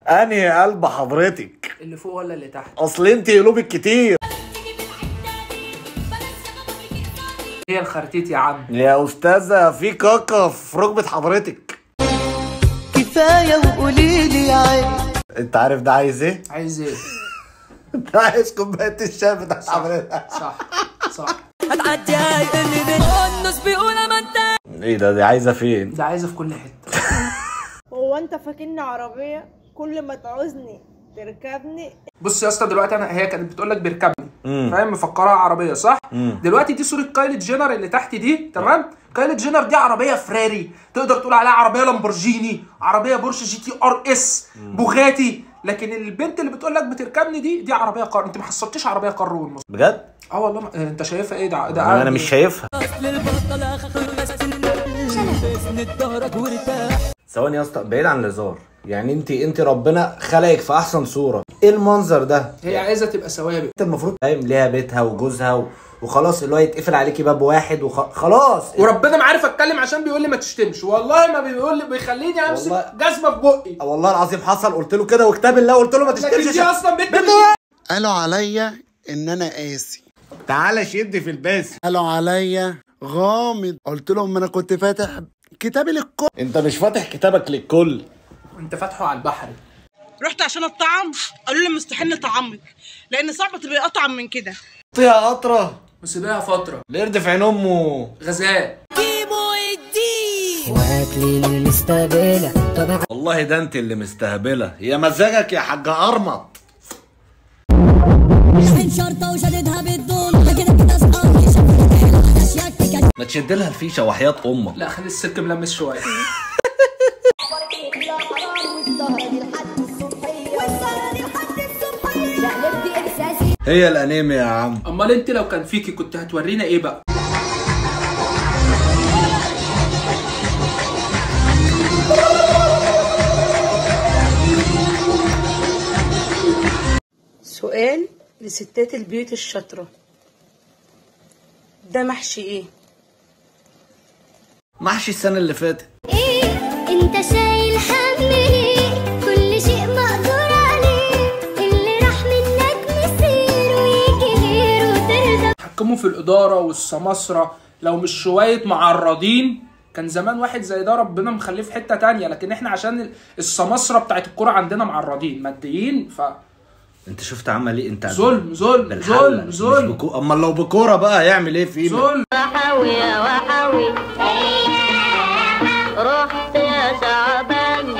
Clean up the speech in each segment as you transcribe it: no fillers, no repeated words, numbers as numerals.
انهي قلب حضرتك؟ اللي فوق ولا اللي تحت؟ اصل انت قلوبك كتير. هي الخرتيت يا عم. يا استاذه في كاكا في ركبه حضرتك. كفايه وقوليلي يا عين. انت عارف ده عايز ايه؟ عايز ايه؟ انت عايز كوبايه الشاي بتاعت حضرتك. صح صح. هتعدي اللي بين الناس بيقول ما انت. ايه ده؟ دي عايزه فين؟ ده عايزه في كل حته. هو انت فاكرني عربيه كل ما تعوزني تركبني؟ بص يا اسطى دلوقتي هي كانت بتقول لك بيركبني، فاهم؟ مفكرها عربيه صح؟ دلوقتي دي صوره كايلي جينر اللي تحت دي، تمام؟ كايلي جينر دي عربيه فراري، تقدر تقول عليها عربيه لامبورجيني، عربيه بورش جي تي ار اس، بوغاتي. لكن البنت اللي بتقول لك بتركبني دي عربيه قارون. انت ما حصلتش عربيه قارون بجد؟ اه والله انت شايفها ايه ده؟ انا مش شايفها. ثواني يا اسطى، بعيد عن الهزار، يعني انت ربنا خلقك في احسن صوره، ايه المنظر ده؟ هي عايزه تبقى سوابق. انت المفروض فاهم ليها بيتها وجوزها وخلاص، اللي هو يتقفل عليكي باب واحد وخلاص. وربنا ما عارف اتكلم عشان بيقول لي ما تشتمش، والله ما بيقول لي، بيخليني امسك جزمه في بقي. والله العظيم حصل، قلت له كده وكتاب الله قلت له ما تشتمش. دي اصلا بنت قالوا عليا ان انا قاسي. تعالى شد في الباس. قالوا عليا غامض، قلت لهم انا كنت فاتح كتابي للكل. انت مش فاتح كتابك للكل، انت فاتحه على البحري. رحت عشان اطعم، قالوا لي مستحيل نطعمك لان صعب تبقى اطعم من كده. فيها قطره وسيبها فتره. القرد في عين امه غزال. واكلي المستقبله طبعا. والله ده انت اللي مستهبله، يا مزاجك يا حاج ارمط. من شرطه وشددها بالدون كده كده اصحابي ما تشد لها الفيشه وحياه امك. لا خلي السلك ملمس شويه. هي الانيميا يا عم. امال انت لو كان فيكي كنت هتورينا ايه بقى؟ سؤال لستات البيوت الشاطره، ده محشي ايه؟ محشي السنه اللي فاتت. ايه انت شايل هم ليه؟ كل شيء مقدور عليه، اللي راح منك مسير ويجي غيره ترضى. حكموا في الاداره والسماسره، لو مش شويه معرضين كان زمان واحد زي ده ربنا مخليه في حته تانية. لكن احنا عشان السماسره بتاعت الكوره عندنا معرضين ماديين انت شفت عمل ايه؟ انت ظلم ظلم ظلم ظلم. اما لو بكوره بقى هيعمل ايه فينا؟ ظلم. وحاوي يا وحاوي رحت يا شعبان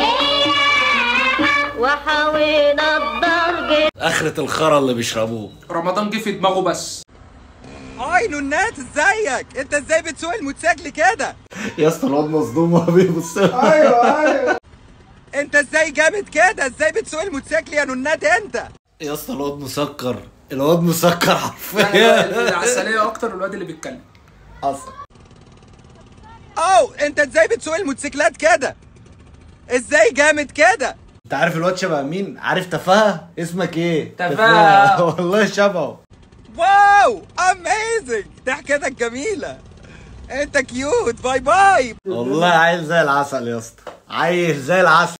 وحاوينا الضرب. اخرة الخرا اللي بيشربوه. رمضان جه في دماغه بس. هاي نونات، ازيك؟ انت ازاي بتسوق الموتوسيكل كده؟ يا اسطى الواد مصدوم وهو بيبص. ايوه انت ازاي جامد كده؟ ازاي بتسوق الموتوسيكل يا نونات انت؟ يا اسطى الواد مسكر، الواد مسكر حرفيا. العسليه اكتر الواد اللي بيتكلم. حصل. انت ازاي بتسوق الموتوسيكلات كده؟ ازاي جامد كده؟ انت عارف الواد شبه مين؟ عارف تفاهه؟ اسمك ايه؟ تفاهه. والله شبهه. واو اميزنج، ضحكتك جميله، انت كيوت. باي باي. والله عيل زي العسل يا اسطى، عيل زي العسل.